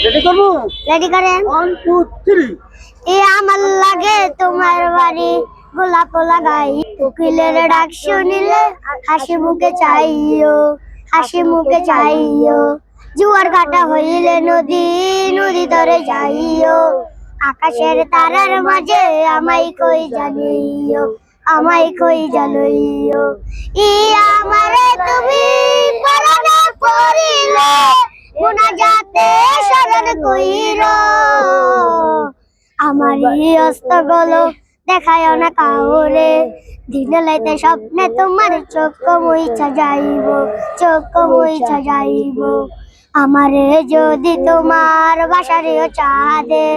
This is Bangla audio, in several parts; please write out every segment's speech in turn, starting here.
রেডি করবো? রেডি করেন। 1 2 3। এ আমার লাগে তোমার বাড়ি গোলাপ লাগাই, কোকিলের ডাক শুনিলে হাসি মুখে চাইও, হাসি মুখে চাইও। জোয়ার কাটা হইলে নদী, নদী ধরে যাইও। আকাশের তারার মাঝে আমায় কই জানিও, আমায় কই জানিও। ই আমারে তুমি পরাণে পড়িলে মুনাজাতে শরণ কইরো। আমারই অস্ত গলো দেখায় না কাউরে, দিনে লাইতে স্বপ্নে তোমার চোখ মুইছা যাইব, চোখ মুইছা যাইব। আমারে যদি তোমার বাসারিও চাঁদে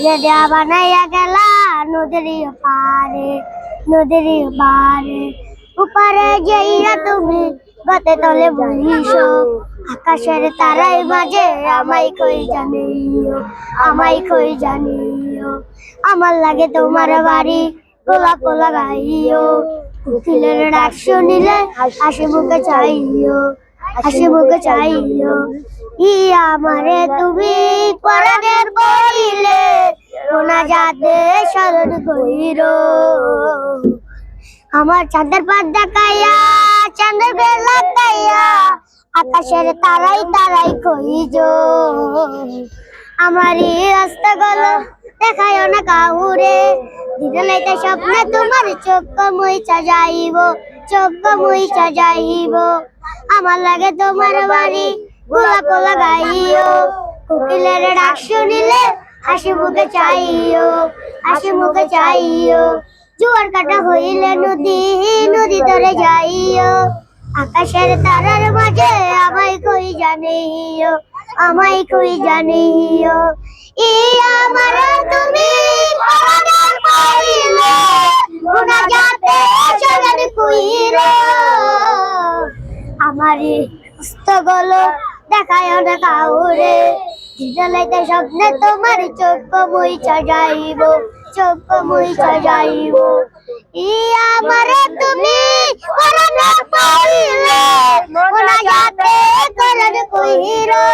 দেয়া বানাইয়া গেলা নদীর পারে, নদীর পারে। উপারে যাইয়া তুমি গতে তলে বইসো, আকাশের তারাই মাঝে আমায় কই জানিও, আমায় কই জানিও। আমার লাগে তোমার বাড়ি গোলাপ লাগাইও, কোকিলের ডাক শুনিলে হাসি মুখে চাইও, হাসি মুখে চাইও। ই আমারে তুমি পরাণের পড়িলে মুনাজাতে শরণ কইরো। আমার চাঁদের পাত দেখাইয়া চাঁদের বেলা গাইয়া আকাশের তারাই তারাই কইজো। আমারই রাস্তা গেল দেখায় না কাউরে, দিনে লাইতে স্বপ্নে তোমার চোখ মুইছা যাইব, চোখ মুইছা যাইব। আমার লাগে তোমার বাড়ি গোলাপ লাগাইও, কোকিলের ডাক শুনিলে হাসি মুখে চাইও, হাসি মুখে চাইও। জোয়ার কাটা হইলে নদী, নদী ধরে যাইও। আকাশের তারার মাঝে আমায় কই জানিও, আমায় কই জানিও। ই আমার তুমি পরাণের পড়িলে মুনাজাতে শরণ কইরো। আমারই হস্তগুলো দেখায় না কাউরে, দিনে লাইতে স্বপ্নে তোমার চোখ মুইছা যাইব, চোখ মুইছা যাইব। ই আমারে তুমি পরাণে পড়িলে মুনাজাতে শরণ কইরো।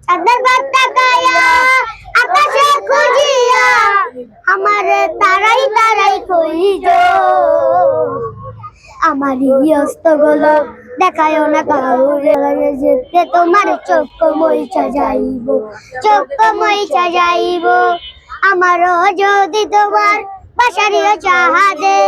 চাঁদের পাত দেখাইয়া আকাশে খুঁজিয়া আমারে তারাই তারাই কইজো। আমারই হস্তগুলো দেখায় না কাউরে, যেতে তোমার চোখ মুইছা যাইব, চোখ মুইছা যাইব। আমারও যদি তোমার বাসারিও চাঁদে